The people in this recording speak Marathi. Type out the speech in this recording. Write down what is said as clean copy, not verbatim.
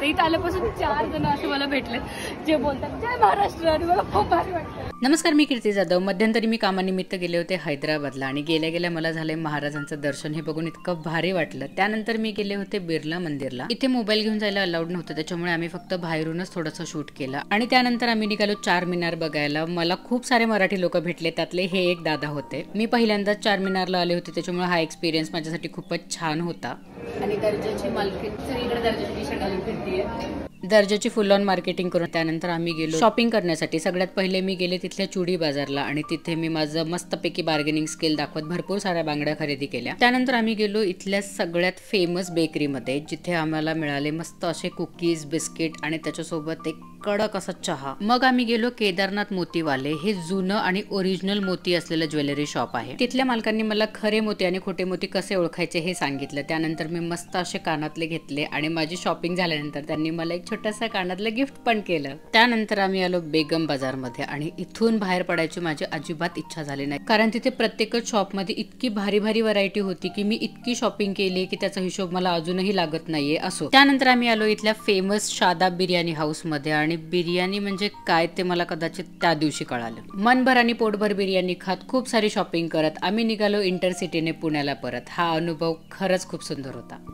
इथं आल्यापासून 4 जण असे मला भेटले जे बोलतात जय महाराष्ट्र आणि मला खूप भारी वाटलं। नमस्कार, मी कीर्ती जाधव। मध्यंतरी मी कामानिमित्त गेले होते हैदराबादला आणि गेल्या गेल्या मला झाले महाराजांचं दर्शन। हे बघून इतकं भारी वाटलं। त्यानंतर मी गेले होते बिर्ला मंदिरला। इथे मोबाईल घेऊन जायला अलाउड नव्हतं, त्याच्यामुळे आम्ही फक्त बाहेरूनच थोडंसं शूट केलं आणि त्यानंतर आम्ही निघालो चारमिनार बघायला। मला खूप सारे मराठी लोक भेटले, त्यातले हे एक दादा होते। मी पहिल्यांदाच चारमिनारला आले होते, त्याच्यामुळे हा एक्सपिरियन्स माझ्यासाठी खूपच छान होता। आणि दर्जाची मालकी सगळीकडे दर्जाची टी-शर्ट घालून फिरतीये। दर्जाची फुल ऑन मार्केटिंग करून त्यानंतर आम्ही गेलो शॉपिंग करण्यासाठी। सगळ्यात पहिले मी गेले तिथल्या चुडी बाजारला आणि तिथे मी माझं मस्तपैकी बार्गेनिंग स्किल दाखवत भरपूर साऱ्या बांगड्या खरेदी केल्या। त्यानंतर आम्ही गेलो इथल्या सगळ्यात फेमस बेकरीमध्ये, जिथे आम्हाला मिळाले मस्त असे कुकीज, बिस्किट आणि त्याच्यासोबत एक कडक असा चहा। मग आम्ही गेलो केदारनाथ मोतीवाले। हे जुनं आणि ओरिजिनल मोती असलेलं ज्वेलरी शॉप आहे। तिथल्या मालकांनी मला खरे मोती आणि खोटे मोती कसे ओळखायचे हे सांगितलं। त्यानंतर मी मस्त असे कानातले घेतले आणि माझी शॉपिंग झाल्यानंतर त्यांनी मला एक छोटंसं कानातलं गिफ्ट पण केलं। त्यानंतर आम्ही आलो बेगम बाजार मध्ये आणि इथून बाहेर पडायची माझी अजिबात इच्छा झाली नाही, कारण तिथे प्रत्येकच शॉप मध्ये इतकी भारी भारी व्हरायटी होती की मी इतकी शॉपिंग केली की त्याचा हिशोब मला अजूनही लागत नाहीये। असो, त्यानंतर आम्ही आलो इथल्या फेमस शादाब बिर्याणी हाऊस मध्ये आणि बिर्याणी म्हणजे काय ते मला कदाचित त्या दिवशी कळालं। मनभर आणि पोटभर बिर्याणी खात खूप सारी शॉपिंग करत आम्ही निघालो इंटरसिटीने पुण्याला परत। हा अनुभव खरंच खूप सुंदर होता।